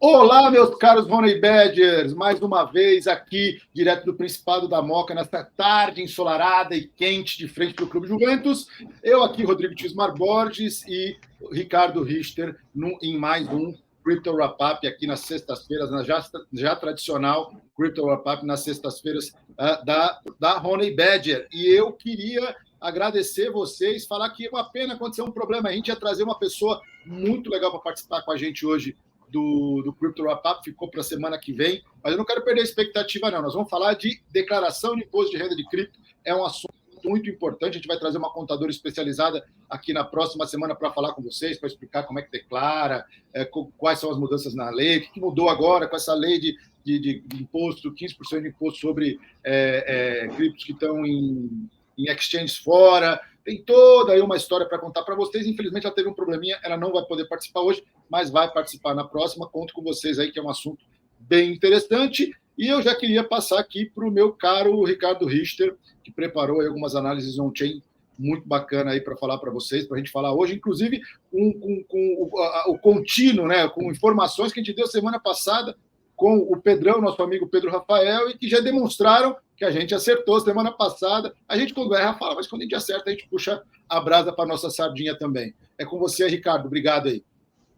Olá, meus caros Honey Badgers, mais uma vez aqui, direto do Principado da Moca, nesta tarde ensolarada e quente de frente para o Clube Juventus. Eu aqui, Rodrigo Tismar Borges e Ricardo Richter, em mais um Crypto Wrap-Up aqui nas sextas-feiras, na já tradicional Crypto Wrap-Up nas sextas-feiras da Honey Badger. E eu queria agradecer vocês, falar que é uma pena acontecer um problema. A gente ia trazer uma pessoa muito legal para participar com a gente hoje do Crypto Wrap-Up, ficou para a semana que vem, mas eu não quero perder a expectativa, não. Nós vamos falar de declaração de imposto de renda de cripto, é um assunto muito importante, a gente vai trazer uma contadora especializada aqui na próxima semana para falar com vocês, para explicar como é que declara, quais são as mudanças na lei, o que mudou agora com essa lei de imposto, 15% de imposto sobre criptos que estão em exchanges fora. Tem toda aí uma história para contar para vocês. Infelizmente, ela teve um probleminha, ela não vai poder participar hoje, mas vai participar na próxima. Conto com vocês aí, que é um assunto bem interessante. E eu já queria passar aqui para o meu caro Ricardo Richter, que preparou aí algumas análises on-chain muito bacana aí para falar para vocês, para a gente falar hoje, inclusive com o contínuo, né, com informações que a gente deu semana passada com o Pedrão, nosso amigo Pedro Rafael, e que já demonstraram que a gente acertou semana passada. A gente, quando erra, fala, mas quando a gente acerta, a gente puxa a brasa para a nossa sardinha também. É com você, Ricardo. Obrigado aí.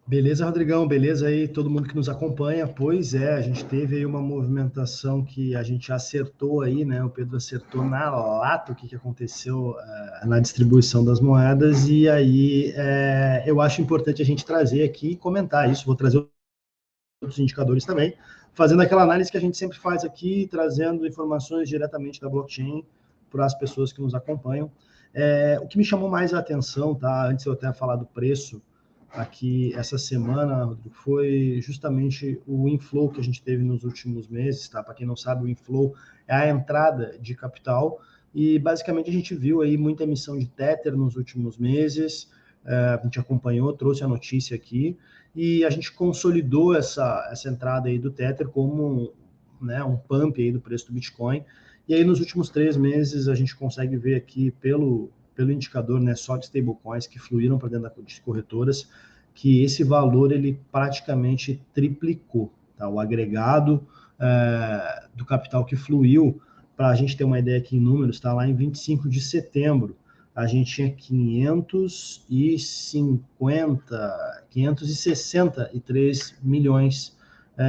Beleza, Rodrigão, beleza aí, todo mundo que nos acompanha. Pois é, a gente teve aí uma movimentação que a gente acertou aí, né? O Pedro acertou na lata o que aconteceu na distribuição das moedas, e aí eu acho importante a gente trazer aqui e comentar isso. Vou trazer outros indicadores também, fazendo aquela análise que a gente sempre faz aqui, trazendo informações diretamente da blockchain para as pessoas que nos acompanham. O que me chamou mais a atenção, tá? Antes eu até falar do preço, aqui essa semana, Rodrigo, foi justamente o inflow que a gente teve nos últimos meses, tá? Para quem não sabe, o inflow é a entrada de capital, e basicamente a gente viu aí muita emissão de Tether nos últimos meses, a gente acompanhou, trouxe a notícia aqui, e a gente consolidou essa entrada aí do Tether como um pump aí do preço do Bitcoin. E aí nos últimos 3 meses a gente consegue ver aqui pelo indicador, né, só de stablecoins que fluíram para dentro das corretoras, que esse valor ele praticamente triplicou, tá? O agregado do capital que fluiu, para a gente ter uma ideia aqui em números, está lá em 25 de setembro, a gente tinha 563 milhões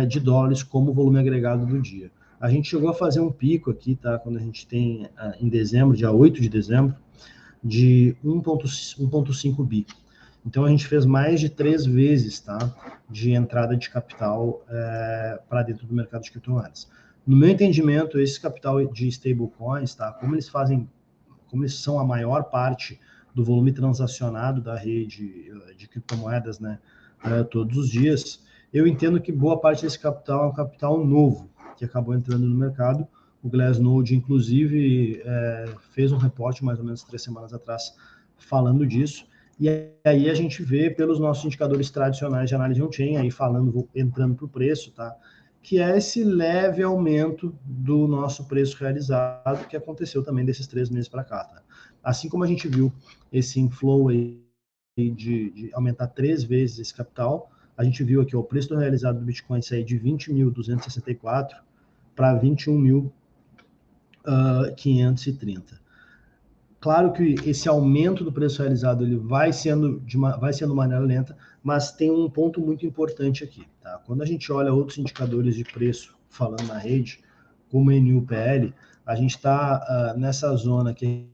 de dólares como volume agregado do dia. A gente chegou a fazer um pico aqui, tá? Quando a gente tem em dezembro, dia 8 de dezembro, de 1,5 bi. Então a gente fez mais de 3 vezes, tá, de entrada de capital para dentro do mercado de criptomoedas. No meu entendimento, esse capital de stablecoins, tá, como eles são a maior parte do volume transacionado da rede de criptomoedas, né, todos os dias, eu entendo que boa parte desse capital é um capital novo, que acabou entrando no mercado. O Glassnode, inclusive, fez um reporte mais ou menos 3 semanas atrás falando disso. E aí a gente vê pelos nossos indicadores tradicionais de análise on-chain, aí entrando para o preço, tá? Que é esse leve aumento do nosso preço realizado, que aconteceu também desses 3 meses para cá, tá? Assim como a gente viu esse inflow aí de aumentar 3 vezes esse capital, a gente viu aqui o preço realizado do Bitcoin sair de 20.264 para 21.530. Claro que esse aumento do preço realizado ele vai sendo de maneira lenta, mas tem um ponto muito importante aqui, tá? Quando a gente olha outros indicadores de preço falando na rede, como o NUPL, a gente está nessa zona que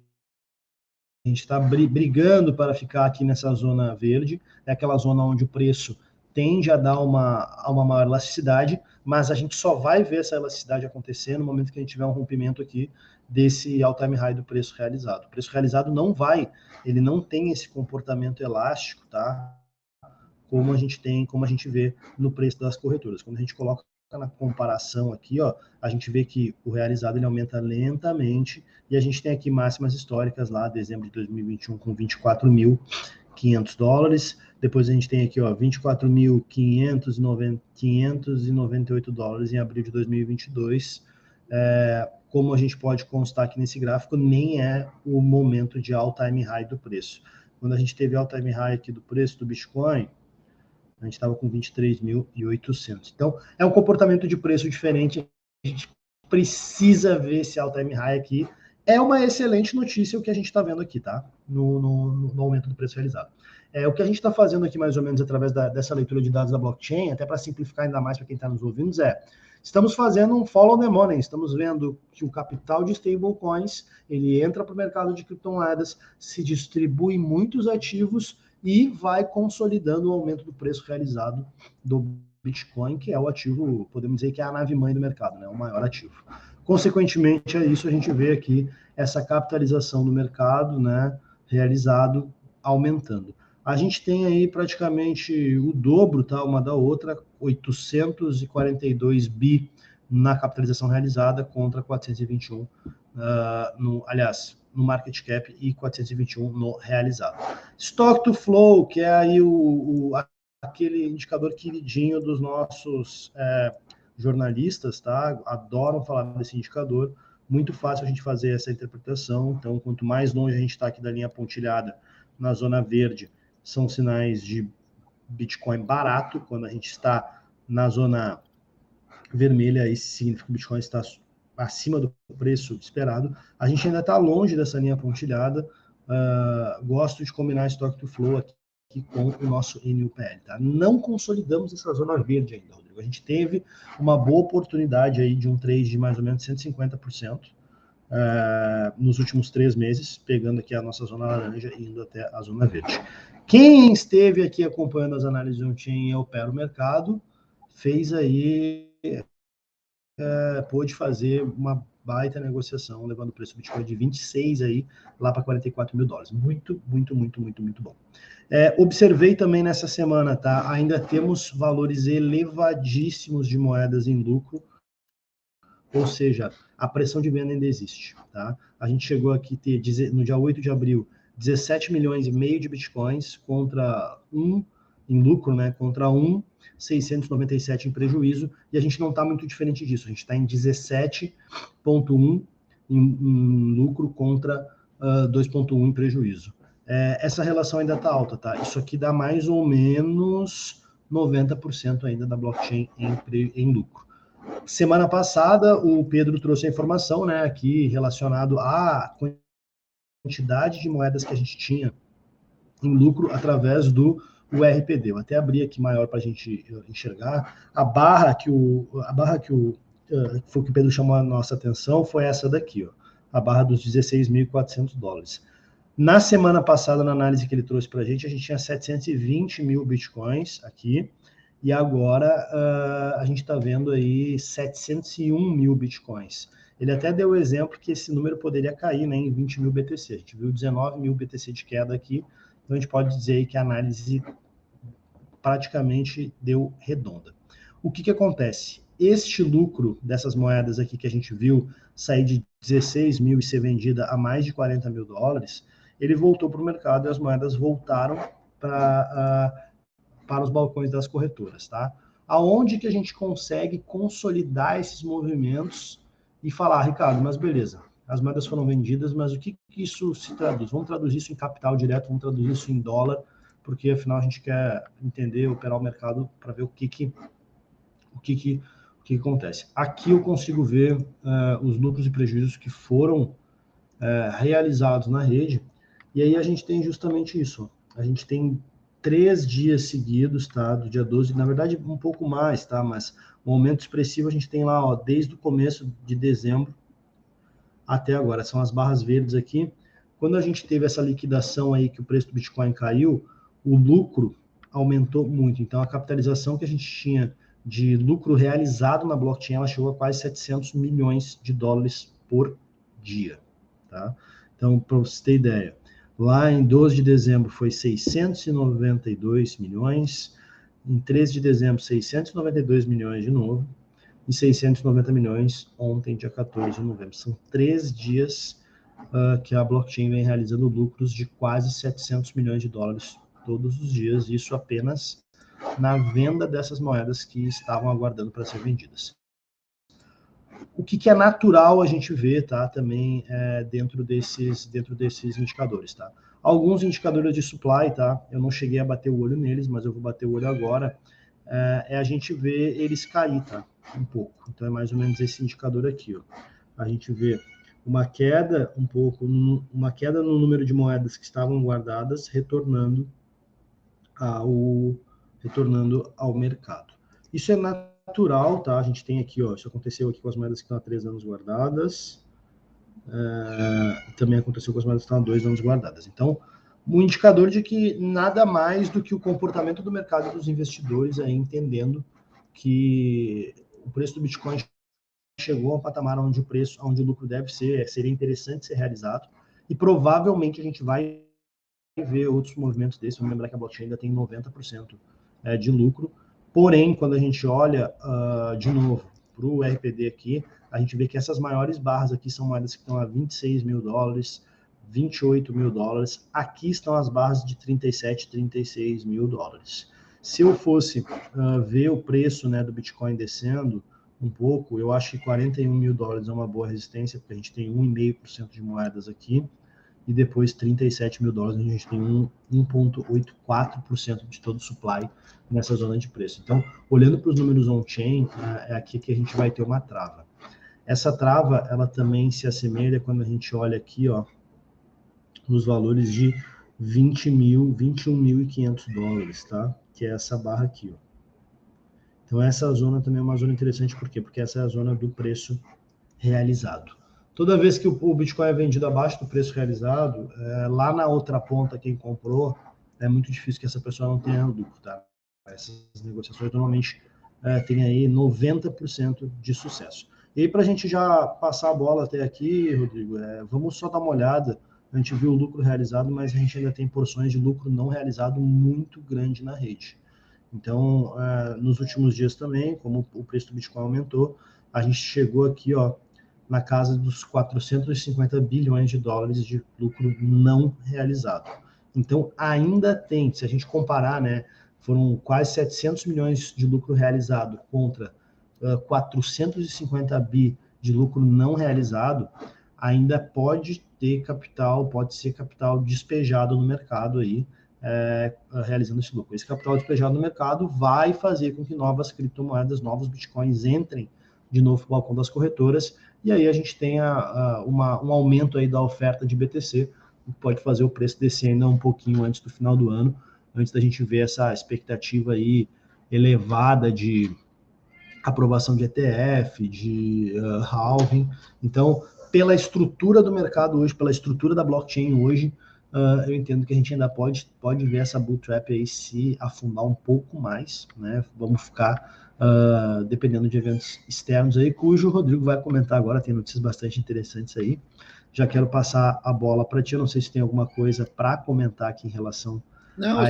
a gente está brigando para ficar aqui nessa zona verde, é aquela zona onde o preço tende a dar uma maior elasticidade, mas a gente só vai ver essa elasticidade acontecer no momento que a gente tiver um rompimento aqui desse all-time high do preço realizado. O preço realizado ele não tem esse comportamento elástico, tá? Como a gente vê no preço das corretoras. Quando a gente coloca na comparação aqui, ó, a gente vê que o realizado ele aumenta lentamente, e a gente tem aqui máximas históricas lá, dezembro de 2021 com 24.500 dólares, depois a gente tem aqui, ó, 24.598 dólares em abril de 2022. Como a gente pode constar aqui nesse gráfico, nem é o momento de all-time high do preço. Quando a gente teve all-time high aqui do preço do Bitcoin, A gente estava com 23.800. Então, é um comportamento de preço diferente. A gente precisa ver esse all-time high aqui. É uma excelente notícia o que a gente está vendo aqui, tá? No aumento do preço realizado. O que a gente está fazendo aqui, mais ou menos, através dessa leitura de dados da blockchain, até para simplificar ainda mais para quem está nos ouvindo, estamos fazendo um follow the money, estamos vendo que o capital de stablecoins, ele entra para o mercado de criptomoedas, se distribui em muitos ativos e vai consolidando o aumento do preço realizado do Bitcoin, que é o ativo, podemos dizer que é a nave-mãe do mercado, né? O maior ativo. Consequentemente, a isso a gente vê aqui essa capitalização do mercado, né, realizado, aumentando. A gente tem aí praticamente o dobro, tá, uma da outra, 842 bi na capitalização realizada contra 421, no market cap e 421 no realizado. Stock to flow, que é aí aquele indicador queridinho dos nossos jornalistas, tá? Adoram falar desse indicador. Muito fácil a gente fazer essa interpretação. Então, quanto mais longe a gente está aqui da linha pontilhada, na zona verde, são sinais de Bitcoin barato. Quando a gente está na zona vermelha, aí significa que o Bitcoin está acima do preço esperado. A gente ainda está longe dessa linha pontilhada. Gosto de combinar Stock to Flow aqui com o nosso NUPL, tá? Não consolidamos essa zona verde ainda, Rodrigo. A gente teve uma boa oportunidade aí de um trade de mais ou menos 150% nos últimos 3 meses, pegando aqui a nossa zona laranja e indo até a zona verde. Quem esteve aqui acompanhando as análises on-chain e opera o mercado, fez aí, pôde fazer uma baita negociação, levando o preço do Bitcoin de 26 aí, lá para 44 mil dólares. Muito, muito, muito, muito, muito bom. Observei também nessa semana, tá? Ainda temos valores elevadíssimos de moedas em lucro, ou seja, a pressão de venda ainda existe, tá? A gente chegou aqui a ter, no dia 8 de abril, 17 milhões e meio de bitcoins contra em lucro, né? Contra 697 em prejuízo, e a gente não está muito diferente disso. A gente está em 17,1 em lucro contra 2,1 em prejuízo. Essa relação ainda está alta, tá? Isso aqui dá mais ou menos 90% ainda da blockchain em lucro. Semana passada, o Pedro trouxe a informação, né, aqui relacionado à quantidade de moedas que a gente tinha em lucro através do RPD. Eu até abri aqui maior para a gente enxergar. A barra que foi o que o Pedro chamou a nossa atenção foi essa daqui, ó, a barra dos 16.400 dólares. Na semana passada, na análise que ele trouxe para a gente tinha 720 mil bitcoins aqui, e agora a gente está vendo aí 701 mil bitcoins. Ele até deu o exemplo que esse número poderia cair, né, em 20 mil BTC. A gente viu 19 mil BTC de queda aqui, então a gente pode dizer aí que a análise praticamente deu redonda. O que acontece? Este lucro dessas moedas aqui que a gente viu sair de 16 mil e ser vendida a mais de 40 mil dólares, ele voltou para o mercado e as moedas voltaram para os balcões das corretoras, tá? Aonde que a gente consegue consolidar esses movimentos e falar, Ricardo, mas beleza, as moedas foram vendidas, mas o que isso se traduz? Vamos traduzir isso em capital direto, vamos traduzir isso em dólar, porque afinal a gente quer entender, operar o mercado para ver o que acontece. Aqui eu consigo ver os lucros e prejuízos que foram realizados na rede, e aí a gente tem justamente isso. A gente tem 3 dias seguidos, tá? Do dia 12, na verdade um pouco mais, tá? Mas um aumento expressivo a gente tem lá, ó, desde o começo de dezembro até agora. São as barras verdes aqui. Quando a gente teve essa liquidação aí que o preço do Bitcoin caiu, o lucro aumentou muito. Então a capitalização que a gente tinha de lucro realizado na blockchain, ela chegou a quase 700 milhões de dólares por dia, tá? Então, para você ter ideia, lá em 12 de dezembro foi 692 milhões, em 13 de dezembro 692 milhões de novo, e 690 milhões ontem, dia 14 de novembro. São 3 dias que a blockchain vem realizando lucros de quase 700 milhões de dólares todos os dias, isso apenas na venda dessas moedas que estavam aguardando para ser vendidas. o que é natural a gente ver, tá, também dentro desses indicadores, tá? Alguns indicadores de supply, tá? Eu não cheguei a bater o olho neles, mas eu vou bater o olho agora. A gente vê eles cair, tá? Um pouco. Então é mais ou menos esse indicador aqui, ó. A gente vê uma queda um pouco, uma queda no número de moedas que estavam guardadas, retornando ao mercado. Isso é natural, tá? A gente tem aqui, ó, isso aconteceu aqui com as moedas que estão há 3 anos guardadas, também aconteceu com as moedas que estão há 2 anos guardadas. Então, um indicador de que nada mais do que o comportamento do mercado e dos investidores aí entendendo que o preço do Bitcoin chegou a um patamar onde o lucro deve ser, seria interessante ser realizado, e provavelmente a gente vai ver outros movimentos desses. Vamos lembrar que a blockchain ainda tem 90% de lucro, porém, quando a gente olha de novo para o RPD aqui, a gente vê que essas maiores barras aqui são moedas que estão a 26 mil dólares, 28 mil dólares, aqui estão as barras de 37, 36 mil dólares. Se eu fosse ver o preço, né, do Bitcoin descendo um pouco, eu acho que 41 mil dólares é uma boa resistência, porque a gente tem 1,5% de moedas aqui, e depois 37 mil dólares, a gente tem 1,84% de todo o supply nessa zona de preço. Então, olhando para os números on-chain, é aqui que a gente vai ter uma trava. Essa trava, ela também se assemelha quando a gente olha aqui, ó, nos valores de 21.500 dólares, tá? Que é essa barra aqui, ó. Então, essa zona também é uma zona interessante, por quê? Porque essa é a zona do preço realizado. Toda vez que o Bitcoin é vendido abaixo do preço realizado, lá na outra ponta, quem comprou, é muito difícil que essa pessoa não tenha lucro, tá? Essas negociações normalmente têm aí 90% de sucesso. E aí, para a gente já passar a bola até aqui, Rodrigo, vamos só dar uma olhada. A gente viu o lucro realizado, mas a gente ainda tem porções de lucro não realizado muito grande na rede. Então, nos últimos dias também, como o preço do Bitcoin aumentou, a gente chegou aqui, ó, na casa dos 450 bilhões de dólares de lucro não realizado. Então, ainda tem, se a gente comparar, né, foram quase 700 milhões de lucro realizado contra 450 bi de lucro não realizado, ainda pode ter capital, pode ser capital despejado no mercado aí, realizando esse lucro. Esse capital despejado no mercado vai fazer com que novas criptomoedas, novos bitcoins entrem de novo para o balcão das corretoras, e aí a gente tenha um aumento aí da oferta de BTC, que pode fazer o preço descer ainda um pouquinho antes do final do ano, antes da gente ver essa expectativa aí elevada de aprovação de ETF, de halving. Então, pela estrutura do mercado hoje, pela estrutura da blockchain hoje, eu entendo que a gente ainda pode ver essa bull trap aí se afundar um pouco mais, né? Vamos ficar dependendo de eventos externos aí, cujo o Rodrigo vai comentar agora, tem notícias bastante interessantes aí. Já quero passar a bola para ti, eu não sei se tem alguma coisa para comentar aqui em relação não,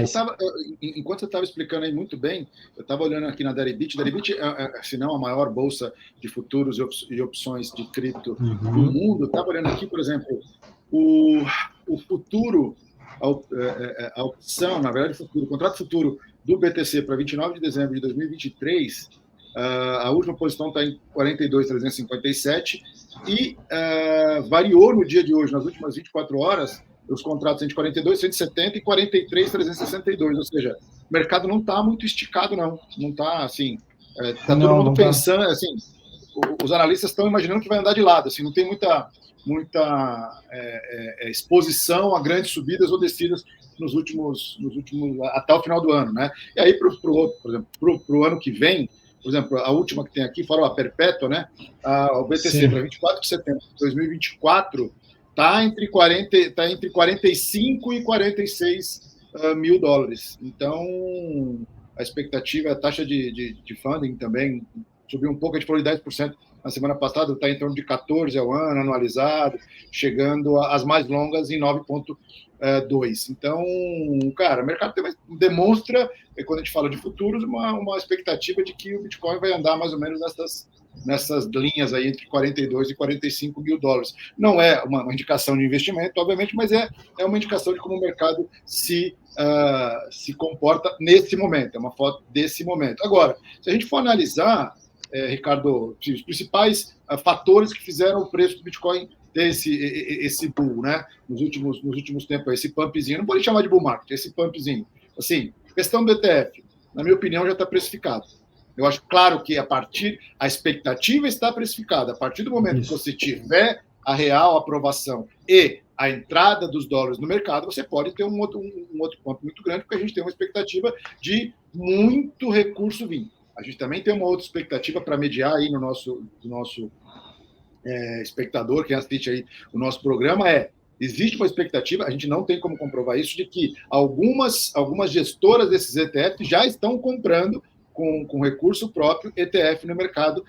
enquanto você estava explicando aí muito bem, eu estava olhando aqui na Deribit. Deribit se não a maior bolsa de futuros e opções de cripto do mundo. Estava olhando aqui, por exemplo, o futuro, a opção, na verdade, o contrato futuro do BTC para 29 de dezembro de 2023, a última posição está em 42.357 e variou no dia de hoje, nas últimas 24 horas, os contratos entre 42.170 e 43.362, ou seja, o mercado não está muito esticado, não está assim, está todo mundo pensando, assim, os analistas estão imaginando que vai andar de lado, assim, não tem muita exposição a grandes subidas ou descidas nos últimos até o final do ano, né? E aí, por exemplo, para o ano que vem, por exemplo, a última que tem aqui, fora a Perpétua, né? O BTC para 24 de setembro de 2024 está entre 45 e 46 mil dólares. Então, a expectativa, a taxa de funding também subiu um pouco, a gente falou de 10% na semana passada, está em torno de 14 ao ano, anualizado, chegando às mais longas em 9,2. Então, cara, o mercado demonstra, quando a gente fala de futuros, uma expectativa de que o Bitcoin vai andar mais ou menos nessas linhas aí entre 42 e 45 mil dólares. Não é uma indicação de investimento, obviamente, mas é uma indicação de como o mercado se comporta nesse momento, é uma foto desse momento. Agora, se a gente for analisar Ricardo, os principais fatores que fizeram o preço do Bitcoin ter esse bull, né? Nos últimos tempos, esse pumpzinho. Não pode chamar de bull market, esse pumpzinho. Assim, questão do ETF, na minha opinião, já está precificado. Eu acho claro que a expectativa está precificada. A partir do momento que você tiver a real aprovação e a entrada dos dólares no mercado, você pode ter um outro ponto muito grande, porque a gente tem uma expectativa de muito recurso vindo. A gente também tem uma outra expectativa para mediar aí no nosso espectador, quem assiste aí o nosso programa, existe uma expectativa, a gente não tem como comprovar isso, de que algumas gestoras desses ETFs já estão comprando com recurso próprio ETF no mercado,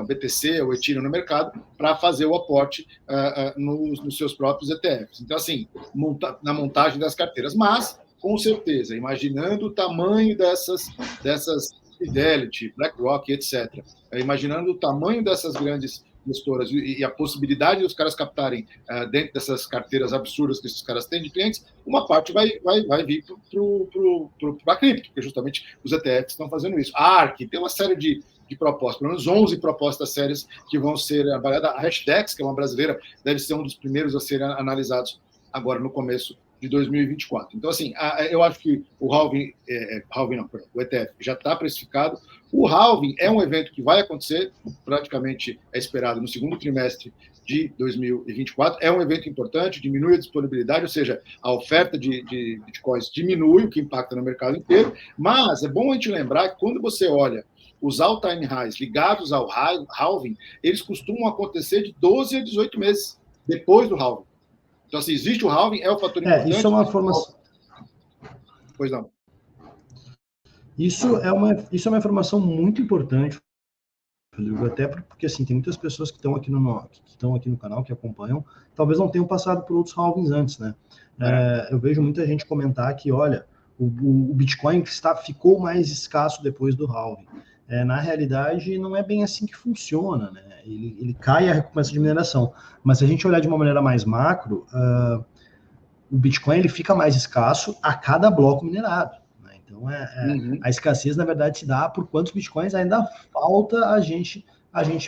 BTC ou Ethereum no mercado, para fazer o aporte nos seus próprios ETFs. Então, assim, na montagem das carteiras. Mas, com certeza, imaginando o tamanho dessas Fidelity, BlackRock, etc., imaginando o tamanho dessas grandes gestoras e a possibilidade dos caras captarem dentro dessas carteiras absurdas que esses caras têm de clientes, uma parte vai vir para a cripto, porque justamente os ETFs estão fazendo isso. A ARK tem uma série de propostas, pelo menos 11 propostas sérias que vão ser avaliadas. A Hashdex, que é uma brasileira, deve ser um dos primeiros a serem analisados agora no começo de 2024. Então, assim, eu acho que o halving o ETF já está precificado. O halving é um evento que vai acontecer, praticamente é esperado no segundo trimestre de 2024. É um evento importante, diminui a disponibilidade, ou seja, a oferta de bitcoins diminui, o que impacta no mercado inteiro. Mas é bom a gente lembrar que quando você olha os all-time highs ligados ao halving, eles costumam acontecer de 12 a 18 meses depois do halving. Então, se existe o halving, é o fator importante. Isso é uma informação. Pois não. Isso é uma informação muito importante, Rodrigo, até porque assim, tem muitas pessoas que estão aqui no canal, que acompanham, talvez não tenham passado por outros halvings antes, né? Eu vejo muita gente comentar que, olha, o Bitcoin ficou mais escasso depois do halving. Na realidade, não é bem assim que funciona, né? Ele cai a recompensa de mineração. Mas se a gente olhar de uma maneira mais macro, o Bitcoin ele fica mais escasso a cada bloco minerado. Né? Então, a escassez, na verdade, se dá por quantos Bitcoins ainda falta a gente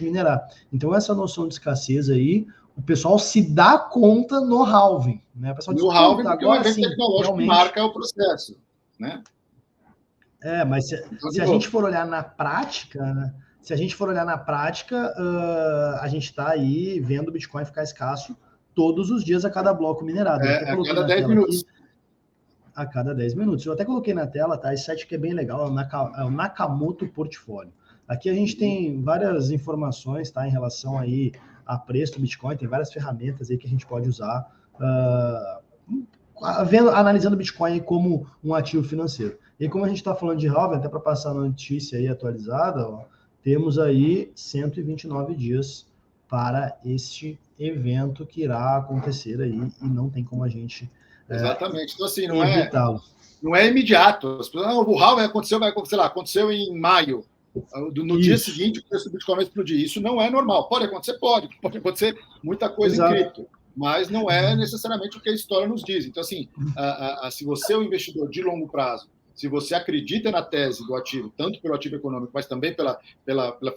minerar. Então, essa noção de escassez aí, o pessoal se dá conta no halving. Né? O pessoal no halving, porque agora, o evento tecnológico realmente marca o processo, né? Mas se a gente for olhar na prática, né? Se a gente for olhar na prática, a gente está aí vendo o Bitcoin ficar escasso todos os dias a cada bloco minerado. A cada 10 minutos. A cada 10 minutos. Eu até coloquei na tela, tá? Esse site que é bem legal, é o Nakamoto Portfólio. Aqui a gente tem várias informações, tá? Em relação aí a preço do Bitcoin, tem várias ferramentas aí que a gente pode usar, analisando o Bitcoin como um ativo financeiro. E como a gente está falando de halving, até para passar a notícia aí atualizada, temos aí 129 dias para este evento que irá acontecer aí e não tem como a gente exatamente. Então, assim, não é imediato. As pessoas, o halving aconteceu em maio. No dia seguinte, o preço do Bitcoin vai explodir. Isso não é normal. Pode acontecer? Pode acontecer muita coisa em cripto. Mas não é necessariamente o que a história nos diz. Então, assim, se você é um investidor de longo prazo, se você acredita na tese do ativo, tanto pelo ativo econômico, mas também pela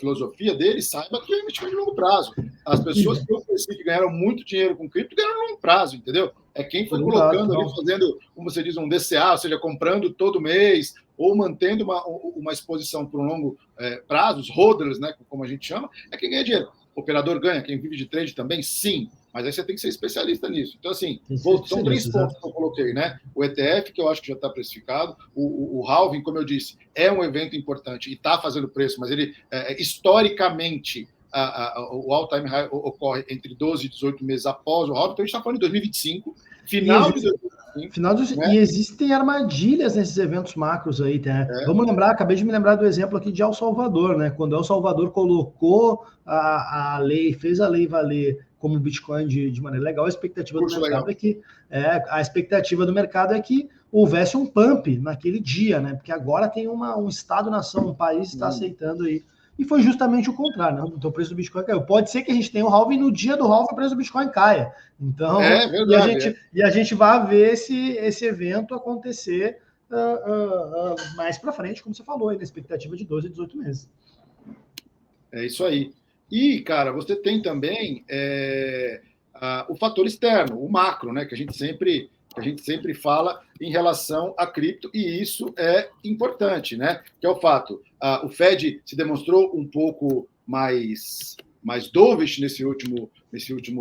filosofia dele, saiba que é investimento de longo prazo. As pessoas que eu conheci que ganharam muito dinheiro com cripto ganharam no longo prazo, entendeu? É quem foi colocando ali, fazendo, como você diz, um DCA, ou seja, comprando todo mês, ou mantendo uma exposição por um longo prazo, os hodlers, né, como a gente chama, é quem ganha dinheiro. O operador ganha, quem vive de trade também, sim. Mas aí você tem que ser especialista nisso. Então, assim, são 3 pontos que eu coloquei, né? O ETF, que eu acho que já está precificado, o halving, como eu disse, é um evento importante e está fazendo preço, mas ele, historicamente, o all-time high ocorre entre 12 e 18 meses após o halving, então a gente está falando de 2025, final de 2025. Né? E existem armadilhas nesses eventos macros aí, né? Vamos lembrar, acabei de me lembrar do exemplo aqui de El Salvador, né? Quando El Salvador colocou a lei, fez a lei valer como Bitcoin de maneira legal, a expectativa do mercado é que houvesse um pump naquele dia, né? Porque agora tem um Estado-nação, um país está aceitando aí. E foi justamente o contrário, né? Então o preço do Bitcoin caiu. Pode ser que a gente tenha o halving, no dia do halving o preço do Bitcoin caia. Então, a gente vai ver esse evento acontecer mais para frente, como você falou, aí, na expectativa de 12 a 18 meses. É isso aí. E, cara, você tem também o fator externo, o macro, né, que a gente sempre fala em relação a cripto, e isso é importante, né? Que é o fato, o Fed se demonstrou um pouco mais dovish nesse último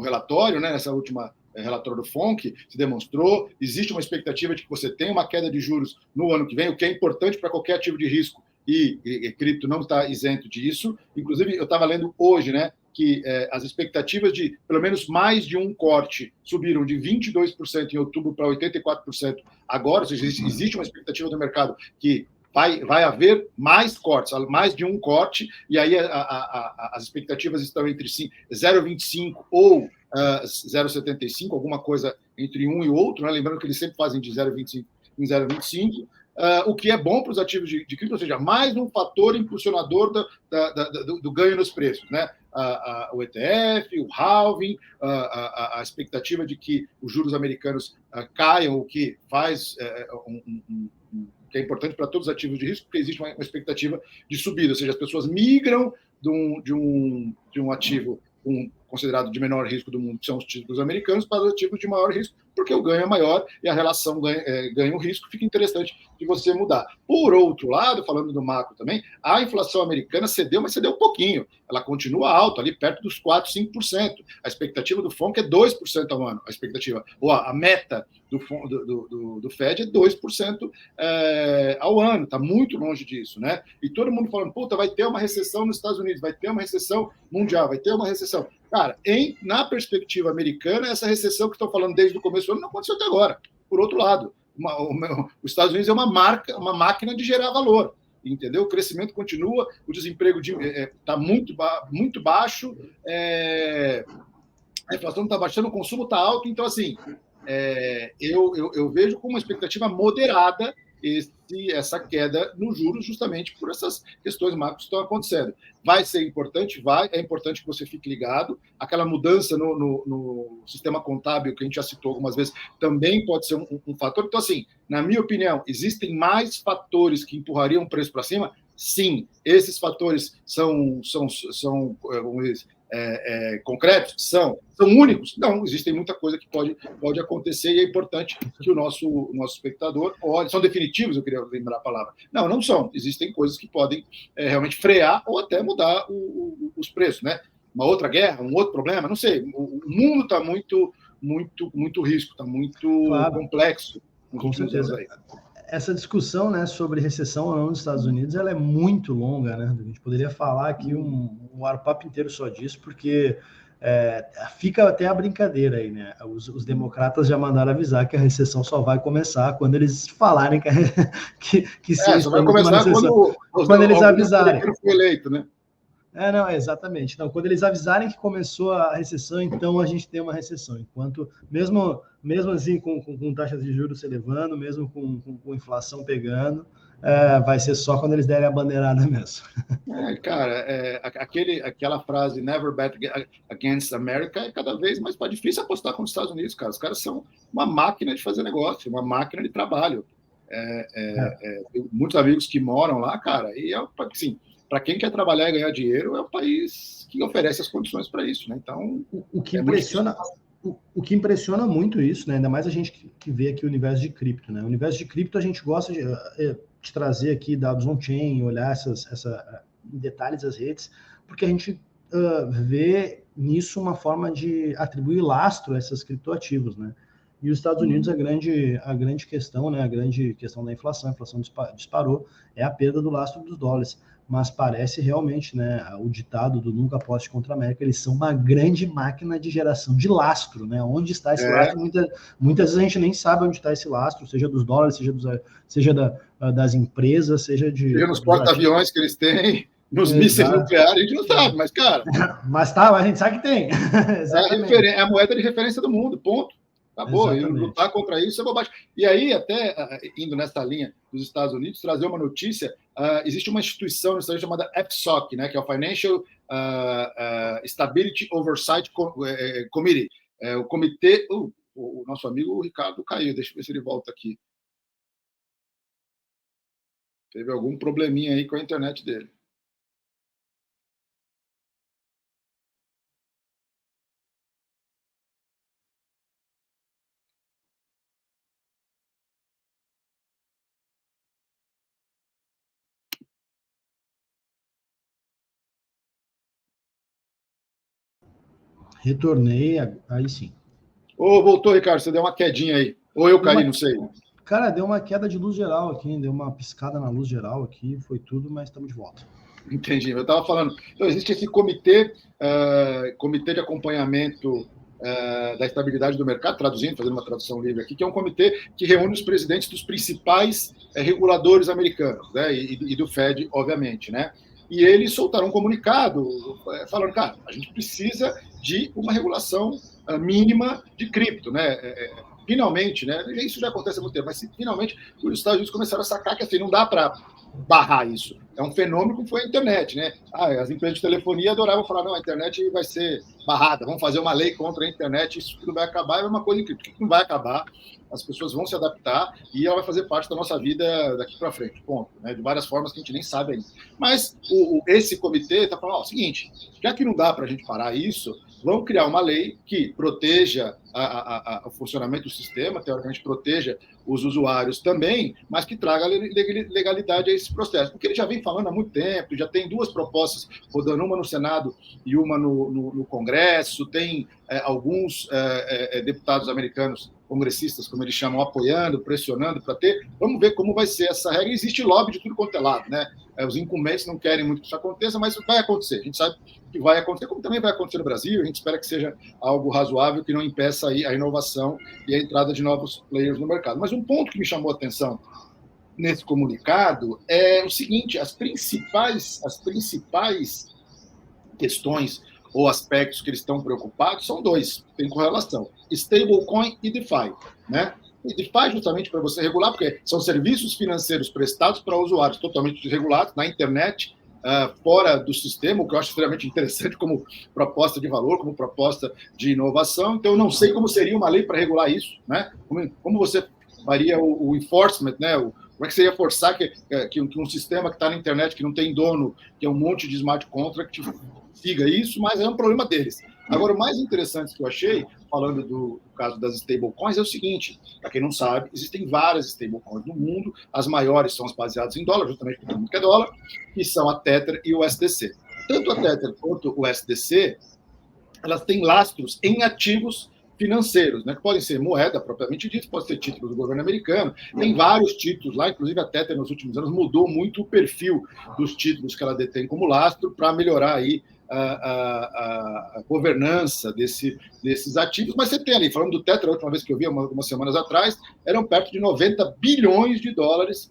relatório, né? Nessa última relatório do FONC, se demonstrou, existe uma expectativa de que você tenha uma queda de juros no ano que vem, o que é importante para qualquer ativo de risco, e cripto não está isento disso. Inclusive, eu estava lendo hoje, né, que as expectativas de pelo menos mais de um corte subiram de 22% em outubro para 84% agora, ou seja, existe uma expectativa do mercado que vai haver mais cortes, mais de um corte, e aí as expectativas estão entre 0,25 ou 0,75, alguma coisa entre um e outro, né? Lembrando que eles sempre fazem de 0,25 em 0,25, o que é bom para os ativos de cripto, ou seja, mais um fator impulsionador do ganho nos preços, né? O ETF, o halving, a expectativa de que os juros americanos caiam, o que faz que é importante para todos os ativos de risco, porque existe uma expectativa de subida, ou seja, as pessoas migram de um ativo considerado de menor risco do mundo, que são os títulos americanos, para os ativos de maior risco, porque o ganho é maior e a relação ganho-risco fica interessante de você mudar. Por outro lado, falando do macro também, a inflação americana cedeu, mas cedeu um pouquinho. Ela continua alta, ali perto dos 4%, 5%. A expectativa do FONC é 2% ao ano. A expectativa, ou a meta do Fed é 2% ao ano. Está muito longe disso, né? E todo mundo falando, puta, vai ter uma recessão nos Estados Unidos, vai ter uma recessão mundial, vai ter uma recessão. Cara, na perspectiva americana, essa recessão que estão falando desde o começo do ano não aconteceu até agora. Por outro lado, os Estados Unidos é uma máquina de gerar valor, entendeu? O crescimento continua, o desemprego está muito baixo, a inflação está baixando, o consumo está alto, então, assim, eu vejo com uma expectativa moderada essa queda nos juros, justamente por essas questões macros que estão acontecendo. Vai ser importante? Vai. É importante que você fique ligado. Aquela mudança no sistema contábil, que a gente já citou algumas vezes, também pode ser um fator. Então, assim, na minha opinião, existem mais fatores que empurrariam o preço para cima? Sim. Esses fatores são vamos dizer, concretos? São únicos? Não, existem muita coisa que pode acontecer, e é importante que o nosso espectador olhe. São definitivos, eu queria lembrar a palavra. Não são. Existem coisas que podem realmente frear ou até mudar os preços, né? Uma outra guerra, um outro problema, não sei. O mundo está muito risco, está muito complexo nos últimos anos aí. Essa discussão, né, sobre recessão ou não nos Estados Unidos, ela é muito longa, né? A gente poderia falar aqui um papo inteiro só disso, porque fica até a brincadeira aí, né? Os democratas já mandaram avisar que a recessão só vai começar quando eles falarem que só vai começar quando eles avisarem. Foi eleito, né? Não, exatamente. Não, quando eles avisarem que começou a recessão, então a gente tem uma recessão. Enquanto, mesmo assim, com taxas de juros se elevando, mesmo com inflação pegando, vai ser só quando eles derem a bandeirada mesmo. Cara, aquela frase never bet against America é cada vez mais difícil apostar contra os Estados Unidos, cara. Os caras são uma máquina de fazer negócio, uma máquina de trabalho. Muitos amigos que moram lá, cara, e assim, para quem quer trabalhar e ganhar dinheiro, é o país que oferece as condições para isso, né? Então, o que impressiona muito isso, né? Ainda mais a gente que vê aqui o universo de cripto, né? O universo de cripto a gente gosta de trazer aqui dados on-chain, olhar em detalhes as redes, porque a gente vê nisso uma forma de atribuir lastro a esses criptoativos, né? E os Estados Unidos, a grande questão, né? A grande questão da inflação, a inflação disparou, é a perda do lastro dos dólares. Mas parece realmente, né, o ditado do nunca aposte contra a América, eles são uma grande máquina de geração de lastro, né? Onde está esse lastro? Muitas vezes a gente nem sabe onde está esse lastro, seja dos dólares, seja das empresas, seja nos porta-aviões que eles têm, nos mísseis nucleares, a gente não sabe, mas, cara... Mas a gente sabe que tem. É a moeda de referência do mundo, ponto. Acabou. E lutar contra isso é bobagem. E aí, até indo nessa linha dos Estados Unidos, trazer uma notícia, existe uma instituição nos Estados Unidos chamada FSOC, né, que é o Financial Stability Oversight Committee. O comitê... o nosso amigo Ricardo caiu, deixa eu ver se ele volta aqui. Teve algum probleminha aí com a internet dele. Retornei, aí sim. Ou voltou, Ricardo, você deu uma quedinha aí. Ou eu caí, não sei. Cara, deu uma queda de luz geral aqui, deu uma piscada na luz geral aqui, foi tudo, mas estamos de volta. Entendi. Eu estava falando. Então, existe esse comitê de acompanhamento da estabilidade do mercado, traduzindo, fazendo uma tradução livre aqui, que é um comitê que reúne os presidentes dos principais reguladores americanos, né, e do Fed, obviamente, né? E eles soltaram um comunicado falando, cara, a gente precisa de uma regulação mínima de cripto, né? Finalmente, né? Isso já acontece há muito tempo, mas finalmente os Estados Unidos começaram a sacar que assim, não dá para barrar isso. É um fenômeno que foi a internet, né? As empresas de telefonia adoravam falar, não, a internet vai ser barrada, vamos fazer uma lei contra a internet, isso tudo vai acabar, é uma coisa incrível. Não vai acabar, as pessoas vão se adaptar e ela vai fazer parte da nossa vida daqui para frente, ponto. Né? De várias formas que a gente nem sabe ainda. Mas esse comitê está falando, ó, o seguinte, já que não dá para a gente parar isso, vamos criar uma lei que proteja o funcionamento do sistema, teoricamente proteja os usuários também, mas que traga legalidade a esse processo. Porque ele já vem falando há muito tempo, já tem duas propostas rodando, uma no Senado e uma no Congresso, tem alguns deputados americanos, congressistas, como eles chamam, apoiando, pressionando para ter. Vamos ver como vai ser essa regra. Existe lobby de tudo quanto é lado, né? Os incumbentes não querem muito que isso aconteça, mas vai acontecer. A gente sabe que vai acontecer, como também vai acontecer no Brasil. A gente espera que seja algo razoável, que não impeça aí a inovação e a entrada de novos players no mercado. Mas um ponto que me chamou a atenção nesse comunicado é o seguinte: as principais questões ou aspectos que eles estão preocupados são dois, tem correlação: stablecoin e DeFi, né? E DeFi justamente para você regular, porque são serviços financeiros prestados para usuários totalmente desregulados na internet, fora do sistema, o que eu acho extremamente interessante como proposta de valor, como proposta de inovação. Então, eu não sei como seria uma lei para regular isso, né? Como você faria o enforcement, né? Como é que você ia forçar que um sistema que está na internet, que não tem dono, que é um monte de smart contract, siga isso, mas é um problema deles. Agora, o mais interessante que eu achei, falando do caso das stablecoins, é o seguinte: para quem não sabe, existem várias stablecoins no mundo, as maiores são as baseadas em dólar, justamente porque todo mundo quer dólar, que são a Tether e o USDC. Tanto a Tether quanto o USDC, elas têm lastros em ativos financeiros, né, que podem ser moeda propriamente dita, pode ser títulos do governo americano, tem vários títulos lá, inclusive a Tether nos últimos anos mudou muito o perfil dos títulos que ela detém como lastro para melhorar aí a governança desses ativos, mas você tem ali, falando do Tether, a última vez que eu vi, algumas semanas atrás, eram perto de 90 bilhões de dólares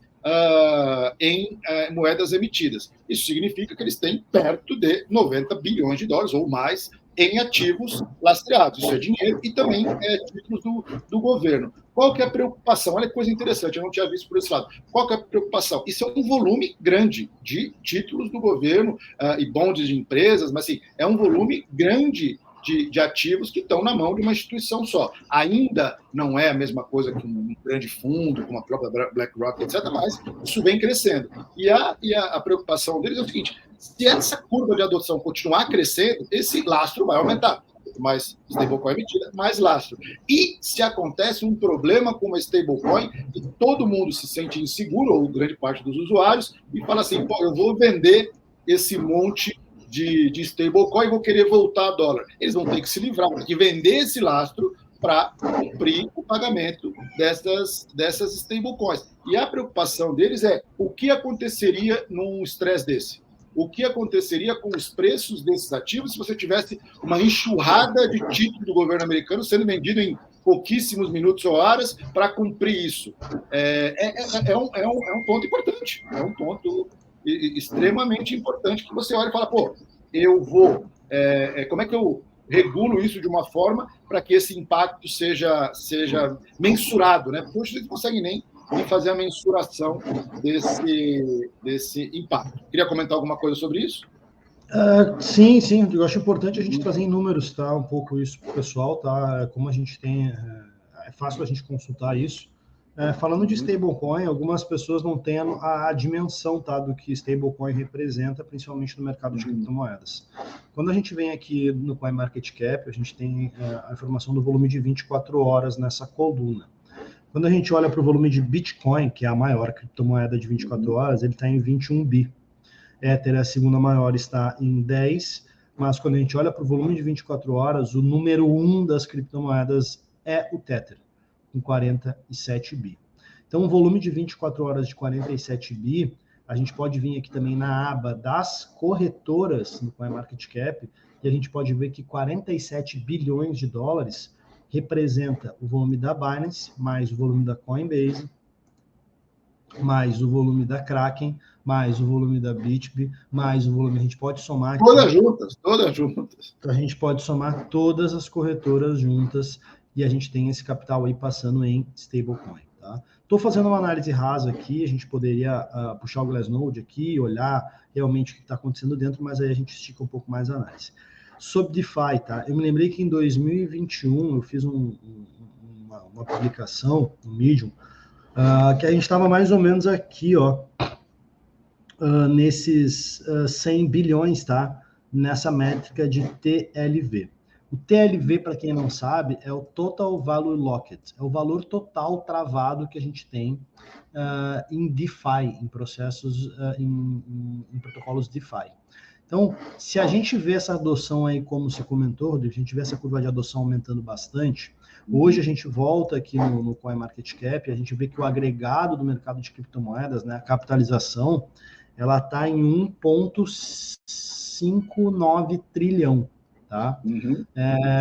em moedas emitidas. Isso significa que eles têm perto de 90 bilhões de dólares ou mais em ativos lastreados. Isso é dinheiro e também títulos do governo. Qual que é a preocupação? Olha que coisa interessante, eu não tinha visto por esse lado. Qual que é a preocupação? Isso é um volume grande de títulos do governo e bondes de empresas, mas assim, é um volume grande de ativos que estão na mão de uma instituição só. Ainda não é a mesma coisa que um grande fundo, como a própria BlackRock, etc., mas isso vem crescendo. E a preocupação deles é o seguinte: se essa curva de adoção continuar crescendo, esse lastro vai aumentar. Quanto mais stablecoin emitida, mais lastro. E se acontece um problema com uma stablecoin e todo mundo se sente inseguro, ou grande parte dos usuários, e fala assim, pô, eu vou vender esse monte de stablecoin e vou querer voltar a dólar. Eles vão ter que se livrar, ter que vender esse lastro para cumprir o pagamento dessas stablecoins. E a preocupação deles é o que aconteceria num estresse desse? O que aconteceria com os preços desses ativos se você tivesse uma enxurrada de título do governo americano sendo vendido em pouquíssimos minutos ou horas para cumprir isso? É um ponto importante, é um ponto extremamente importante que você olha e fala, pô, eu vou... como é que eu regulo isso de uma forma para que esse impacto seja mensurado, né? Porque hoje eles não conseguem nem fazer a mensuração desse impacto. Queria comentar alguma coisa sobre isso? Sim, eu acho importante a gente trazer em números, tá? Um pouco isso para o pessoal, tá? Como a gente tem... é fácil a gente consultar isso. Falando de stablecoin, algumas pessoas não têm a dimensão, tá, do que stablecoin representa, principalmente no mercado de criptomoedas. Quando a gente vem aqui no CoinMarketCap, a gente tem a informação do volume de 24 horas nessa coluna. Quando a gente olha para o volume de Bitcoin, que é a maior criptomoeda de 24 horas, ele está em 21 bi. Ether, a segunda maior, está em 10. mas quando a gente olha para o volume de 24 horas, o número 1 das criptomoedas é o Tether, com 47 bi. Então, o volume de 24 horas de 47 bi, a gente pode vir aqui também na aba das corretoras no CoinMarketCap, e a gente pode ver que 47 bilhões de dólares representa o volume da Binance, mais o volume da Coinbase, mais o volume da Kraken, mais o volume da BitB, mais o volume, a gente pode somar aqui, todas juntas. Então, a gente pode somar todas as corretoras juntas e a gente tem esse capital aí passando em stablecoin, tá? Estou fazendo uma análise rasa aqui, a gente poderia puxar o Glassnode aqui, olhar realmente o que está acontecendo dentro, mas aí a gente estica um pouco mais a análise. Sobre DeFi, tá? Eu me lembrei que em 2021 eu fiz uma publicação no Medium, que a gente estava mais ou menos aqui, ó, nesses 100 bilhões, tá? Nessa métrica de TLV. O TLV, para quem não sabe, é o Total Value Locked, é o valor total travado que a gente tem em DeFi, em processos, em protocolos DeFi. Então, se a gente vê essa adoção aí, como você comentou, Rodrigo, a gente vê essa curva de adoção aumentando bastante, hoje a gente volta aqui no CoinMarketCap, a gente vê que o agregado do mercado de criptomoedas, né, a capitalização, ela está em 1,59 trilhão. Tá? Uhum.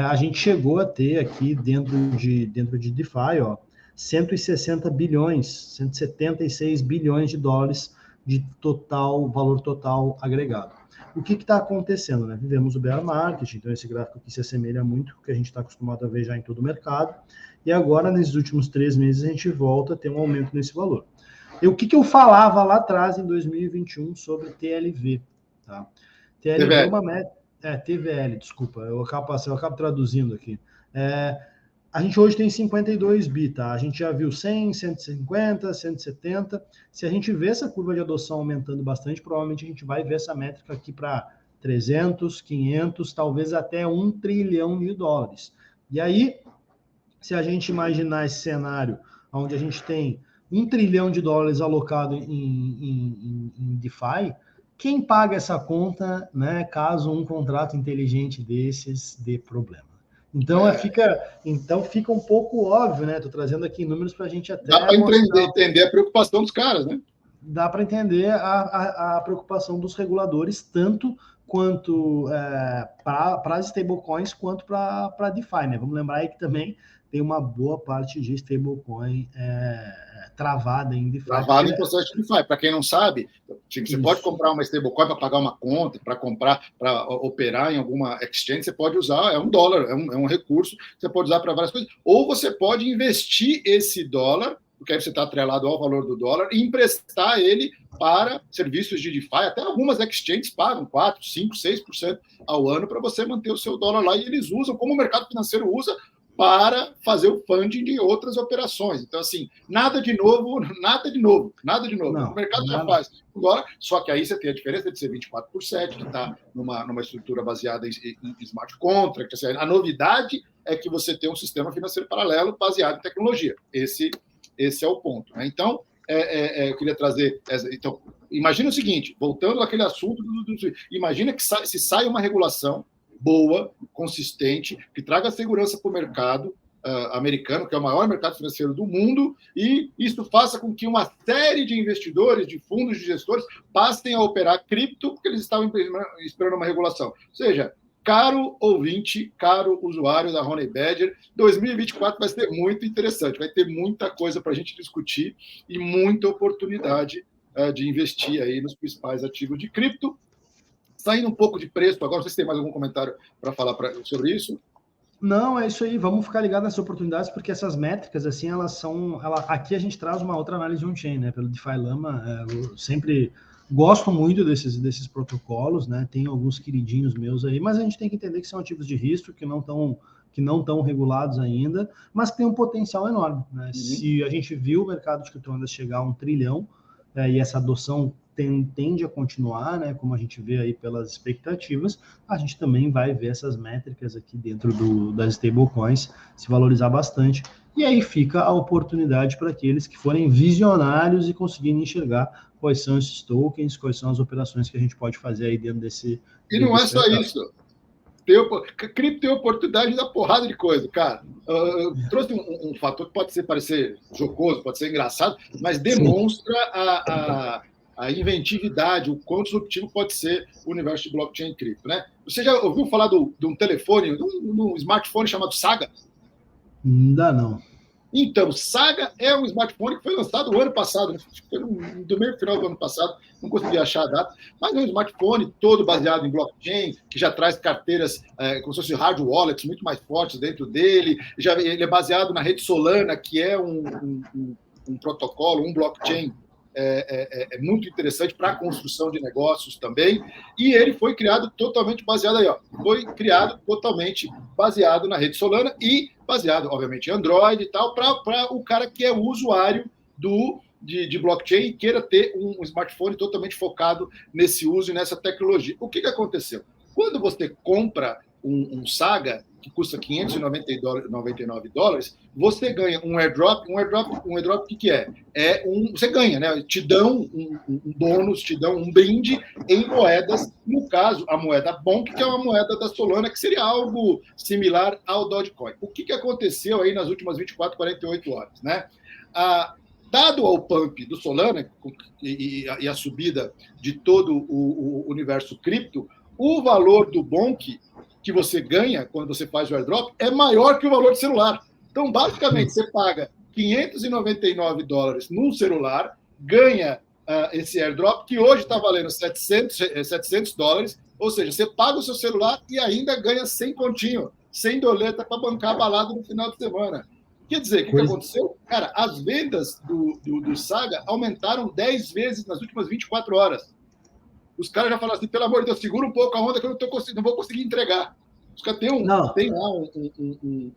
A gente chegou a ter aqui dentro de DeFi, ó, 160 bilhões, 176 bilhões de dólares de valor total agregado. O que está acontecendo? Né? Vivemos o bear market, então esse gráfico aqui se assemelha muito ao que a gente está acostumado a ver já em todo o mercado, e agora, nesses últimos 3 meses, a gente volta a ter um aumento nesse valor. O que eu falava lá atrás, em 2021, sobre TLV? Tá? TLV é uma métrica. TVL, desculpa, eu acabo traduzindo aqui. A gente hoje tem 52 bi, tá? A gente já viu 100, 150, 170. Se a gente vê essa curva de adoção aumentando bastante, provavelmente a gente vai ver essa métrica aqui para 300, 500, talvez até 1 trilhão de dólares. E aí, se a gente imaginar esse cenário onde a gente tem 1 trilhão de dólares alocado em DeFi, quem paga essa conta, né, caso um contrato inteligente desses dê problema? Então, fica um pouco óbvio, né? Estou trazendo aqui números para a gente até... Dá para entender a preocupação dos caras, né? Dá para entender a preocupação dos reguladores, tanto quanto para as stablecoins, quanto para DeFi, né? Vamos lembrar aí que também tem uma boa parte de stablecoin travada em DeFi. Travada em processo de DeFi. Para quem não sabe, você pode comprar uma stablecoin para pagar uma conta, para operar em alguma exchange, você pode usar, é $1, é um recurso, você pode usar para várias coisas. Ou você pode investir esse dólar, porque aí você está atrelado ao valor do dólar, e emprestar ele para serviços de DeFi. Até algumas exchanges pagam 4%, 5%, 6% ao ano para você manter o seu dólar lá, e eles usam, como o mercado financeiro usa, para fazer o funding de outras operações. Então, assim, nada de novo. Não, o mercado já faz. Agora, só que aí você tem a diferença de ser 24/7, que está numa estrutura baseada em smart contract. Assim, a novidade é que você tem um sistema financeiro paralelo baseado em tecnologia. Esse é o ponto. Né? Então, eu queria trazer... Então, imagina o seguinte, voltando àquele assunto, imagina que se sai uma regulação boa, consistente, que traga segurança para o mercado americano, que é o maior mercado financeiro do mundo, e isso faça com que uma série de investidores, de fundos, de gestores, passem a operar cripto, porque eles estavam esperando uma regulação. Ou seja, caro ouvinte, caro usuário da Honey Badger, 2024 vai ser muito interessante, vai ter muita coisa para a gente discutir e muita oportunidade de investir aí nos principais ativos de cripto. Saindo um pouco de preço agora, não sei se tem mais algum comentário para falar sobre isso. Não, é isso aí, vamos ficar ligados nessas oportunidades, porque essas métricas, assim, aqui a gente traz uma outra análise on-chain, né, pelo DeFi Lama, eu sempre gosto muito desses protocolos, né, tem alguns queridinhos meus aí, mas a gente tem que entender que são ativos de risco, que não estão regulados ainda, mas tem um potencial enorme, né, uhum. Se a gente viu o mercado de criptomoedas chegar a 1 trilhão, e essa adoção tende a continuar, né, como a gente vê aí pelas expectativas, a gente também vai ver essas métricas aqui dentro das stablecoins se valorizar bastante, e aí fica a oportunidade para aqueles que forem visionários e conseguirem enxergar quais são esses tokens, quais são as operações que a gente pode fazer aí dentro desse... E não é só isso. Cripto tem oportunidade de dar porrada de coisa, cara. Eu trouxe um fator que pode parecer jocoso, pode ser engraçado, mas demonstra a inventividade, o quão disruptivo pode ser o universo de blockchain e cripto, né? Você já ouviu falar de um telefone, de um smartphone chamado Saga? Ainda não. Então, Saga é um smartphone que foi lançado o ano passado, né? Foi do meio final do ano passado, não consegui achar a data, mas é um smartphone todo baseado em blockchain, que já traz carteiras como se fossem hard wallets muito mais fortes dentro dele, ele é baseado na rede Solana, que é um protocolo, um blockchain muito interessante para a construção de negócios também, e ele foi criado totalmente baseado aí, foi criado totalmente baseado na rede Solana e baseado, obviamente, em Android e tal, para o cara que é o usuário de blockchain e queira ter um smartphone totalmente focado nesse uso e nessa tecnologia. O que aconteceu? Quando você compra um Saga, que custa $599, você ganha um airdrop. Um airdrop, o que é? Você ganha, né? Te dão um bônus, te dão um brinde em moedas, no caso, a moeda Bonk, que é uma moeda da Solana, que seria algo similar ao Dogecoin. O que aconteceu aí nas últimas 24, 48 horas, né? Dado ao pump do Solana e a subida de todo o universo cripto, o valor do Bonk que você ganha quando você faz o airdrop é maior que o valor do celular. Então, basicamente, você paga $599 num celular, ganha esse airdrop, que hoje está valendo $700, ou seja, você paga o seu celular e ainda ganha 100 continho, 100 doleta para bancar a balada no final de semana. Quer dizer, o que aconteceu? Cara, as vendas do Saga aumentaram 10 vezes nas últimas 24 horas. Os caras já falaram assim, pelo amor de Deus, segura um pouco a onda que eu não vou conseguir entregar. Os caras têm lá um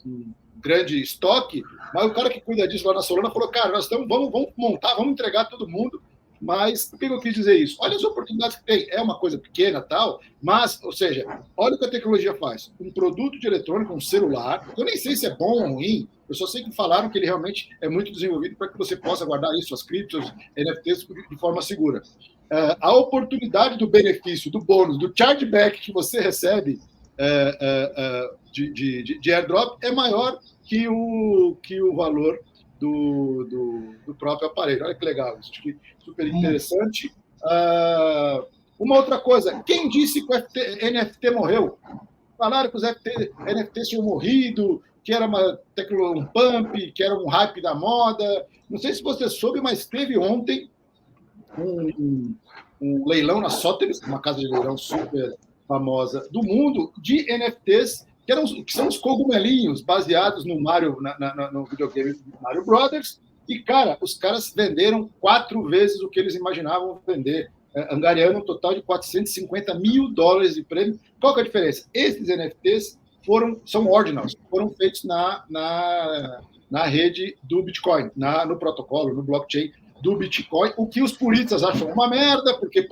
grande estoque, mas o cara que cuida disso lá na Solana falou, cara, vamos montar, vamos entregar todo mundo. Mas por que eu quis dizer isso? Olha as oportunidades que tem. É uma coisa pequena tal, mas, ou seja, olha o que a tecnologia faz. Um produto de eletrônico, um celular, eu nem sei se é bom ou ruim, eu só sei que falaram que ele realmente é muito desenvolvido para que você possa guardar isso, as criptos, NFTs, de forma segura. A oportunidade do benefício, do bônus, do chargeback que você recebe de airdrop é maior que o valor do próprio aparelho. Olha que legal, isso aqui, super interessante. Uma outra coisa, quem disse que o NFT morreu? Falaram que os NFTs tinham morrido, que era um pump, que era um hype da moda. Não sei se você soube, mas teve ontem um leilão na Sotheby's, uma casa de leilão super famosa do mundo, de NFTs, que são os cogumelinhos baseados no Mario, no videogame Mario Brothers. E, cara, os caras venderam 4 vezes o que eles imaginavam vender, angariando um total de $450 mil de prêmio. Qual que é a diferença? Esses NFTs são ordinals, foram feitos na rede do Bitcoin, no protocolo, no blockchain do Bitcoin, o que os puristas acham uma merda, porque,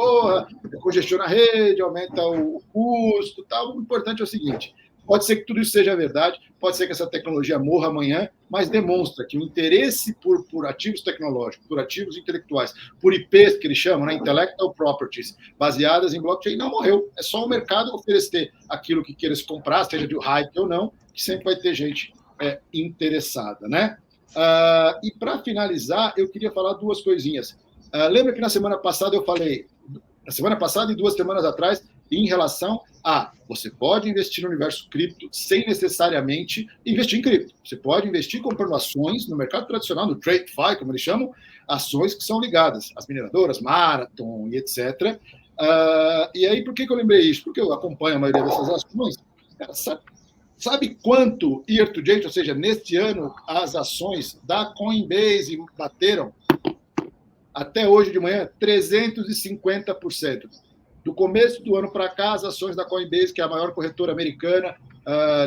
congestiona a rede, aumenta o custo, tal. O importante é o seguinte, pode ser que tudo isso seja verdade, pode ser que essa tecnologia morra amanhã, mas demonstra que o interesse por ativos tecnológicos, por ativos intelectuais, por IPs, que eles chamam, né, Intellectual Properties, baseadas em blockchain, não morreu. É só o mercado oferecer aquilo que queira se comprar, seja de hype ou não, que sempre vai ter gente interessada, né? E para finalizar, eu queria falar 2 coisinhas. Lembra que na semana passada eu falei, na semana passada e 2 semanas atrás, em relação a você pode investir no universo cripto sem necessariamente investir em cripto. Você pode investir comprando ações no mercado tradicional, no TradeFi, como eles chamam, ações que são ligadas às mineradoras, Marathon e etc. E aí, por que eu lembrei isso? Porque eu acompanho a maioria dessas ações. Cara, sabe quanto year to date, ou seja, neste ano, as ações da Coinbase bateram? Até hoje de manhã, 350%. Do começo do ano para cá, as ações da Coinbase, que é a maior corretora americana,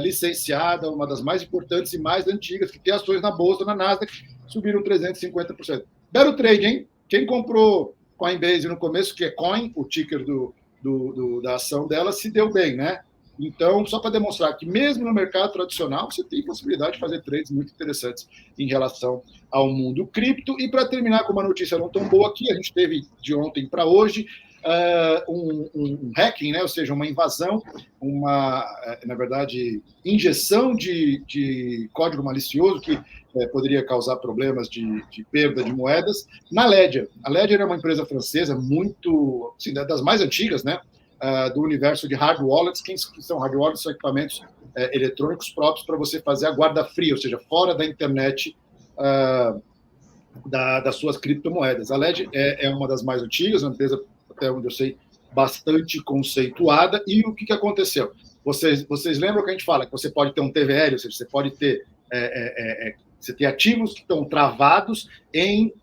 licenciada, uma das mais importantes e mais antigas, que tem ações na Bolsa, na Nasdaq, subiram 350%. Belo trade, hein? Quem comprou Coinbase no começo, que é Coin, o ticker da ação dela, se deu bem, né? Então, só para demonstrar que mesmo no mercado tradicional, você tem possibilidade de fazer trades muito interessantes em relação ao mundo cripto. E para terminar com uma notícia não tão boa aqui, a gente teve de ontem para hoje, um hacking, né? Ou seja, uma invasão, na verdade, injeção de código malicioso que poderia causar problemas de perda de moedas na Ledger. A Ledger é uma empresa francesa muito, assim, das mais antigas, né? Do universo de hard wallets. Que são hard wallets? São equipamentos eletrônicos próprios para você fazer a guarda fria, ou seja, fora da internet das suas criptomoedas. A Ledger é uma das mais antigas, uma empresa, até onde eu sei, bastante conceituada. E o que aconteceu? Vocês lembram que a gente fala que você pode ter um TVL, ou seja, você pode ter você tem ativos que estão travados em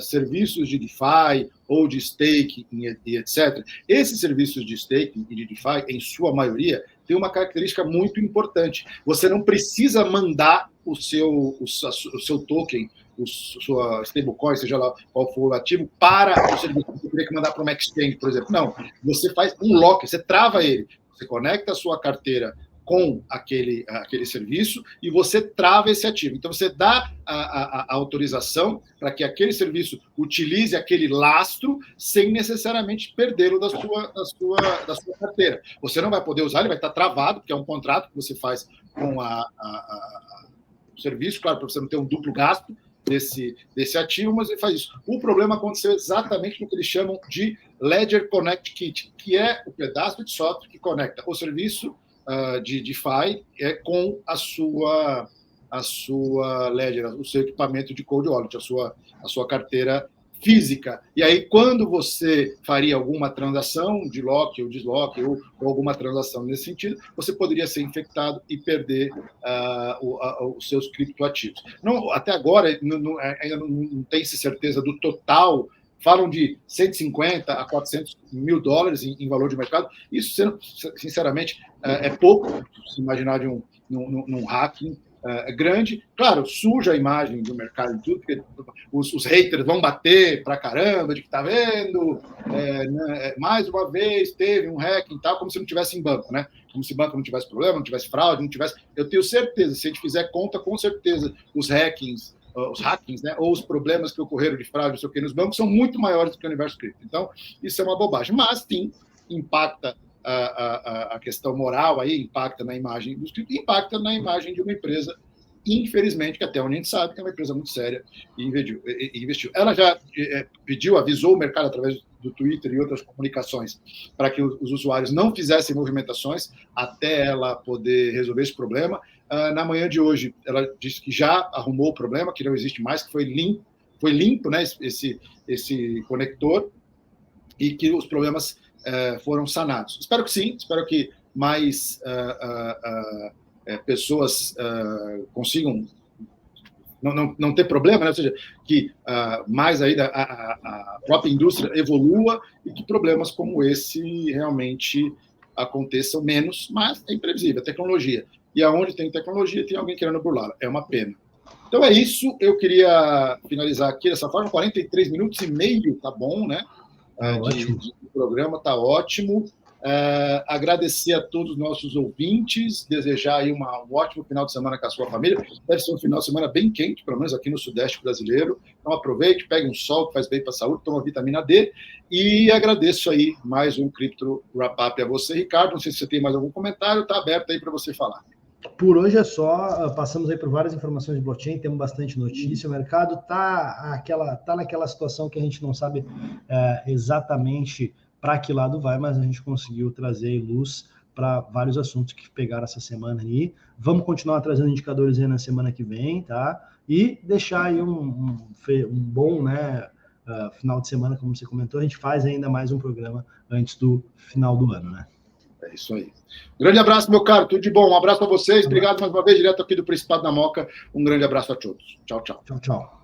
serviços de DeFi ou de staking e etc. Esses serviços de staking e de DeFi, em sua maioria, têm uma característica muito importante. Você não precisa mandar o seu token, sua stablecoin, seja lá qual for o ativo, para o serviço. Você teria que mandar para uma exchange, por exemplo. Não, você faz um lock, você trava ele. Você conecta a sua carteira com aquele serviço e você trava esse ativo. Então, você dá a autorização para que aquele serviço utilize aquele lastro sem necessariamente perdê-lo da sua carteira. Você não vai poder usar, ele vai estar travado, porque é um contrato que você faz com o serviço, claro, para você não ter um duplo gasto desse ativo, mas ele faz isso. O problema aconteceu exatamente no que eles chamam de Ledger Connect Kit, que é o pedaço de software que conecta o serviço de DeFi com a sua Ledger, o seu equipamento de cold wallet, a sua carteira física. E aí, quando você faria alguma transação de lock ou deslock, ou alguma transação nesse sentido, você poderia ser infectado e perder os seus criptoativos. Até agora, ainda não tem-se certeza do total. Falam de 150 a 400 mil dólares em valor de mercado. Isso, sinceramente, é pouco, se imaginar de num hacking grande. Claro, suja a imagem do mercado e tudo, porque os haters vão bater pra caramba de que tá vendo, mais uma vez teve um hacking e tal, como se não tivesse em banco, né? Como se banco não tivesse problema, não tivesse fraude, não tivesse... Eu tenho certeza, se a gente fizer conta, com certeza, os hackings, né, ou os problemas que ocorreram de fraude, não sei o que, nos bancos, são muito maiores do que o universo cripto. Então, isso é uma bobagem. Mas, sim, impacta a questão moral, aí, impacta na imagem dos criptos, impacta na imagem de uma empresa, infelizmente, que até onde a gente sabe que é uma empresa muito séria e investiu. Ela já avisou o mercado através do Twitter e outras comunicações para que os usuários não fizessem movimentações até ela poder resolver esse problema. Na manhã de hoje, ela disse que já arrumou o problema, que não existe mais, que foi limpo, né, esse conector, e que os problemas foram sanados. Espero que sim, espero que mais pessoas consigam não ter problema, né? Ou seja, que mais ainda a própria indústria evolua e que problemas como esse realmente aconteçam menos, mas é imprevisível, é tecnologia. E aonde tem tecnologia, tem alguém querendo burlá-la. É uma pena. Então é isso, eu queria finalizar aqui dessa forma, 43 minutos e meio, tá bom, né? De programa, tá ótimo. Agradecer a todos os nossos ouvintes, desejar aí um ótimo final de semana com a sua família. Deve ser um final de semana bem quente, pelo menos aqui no Sudeste brasileiro. Então aproveite, pegue um sol, que faz bem para a saúde, toma vitamina D. E agradeço aí mais um Crypto Wrap-Up a você, Ricardo. Não sei se você tem mais algum comentário, está aberto aí para você falar. Por hoje é só, passamos aí por várias informações de blockchain, temos bastante notícia, o mercado tá naquela situação que a gente não sabe exatamente para que lado vai, mas a gente conseguiu trazer luz para vários assuntos que pegaram essa semana aí. Vamos continuar trazendo indicadores aí na semana que vem, tá? E deixar aí um bom, né, final de semana, como você comentou, a gente faz ainda mais um programa antes do final do ano, né? É isso aí. Grande abraço, meu caro, tudo de bom. Um abraço para vocês. Obrigado mais uma vez, direto aqui do Principado da Moca. Um grande abraço a todos. Tchau, tchau. Tchau, tchau.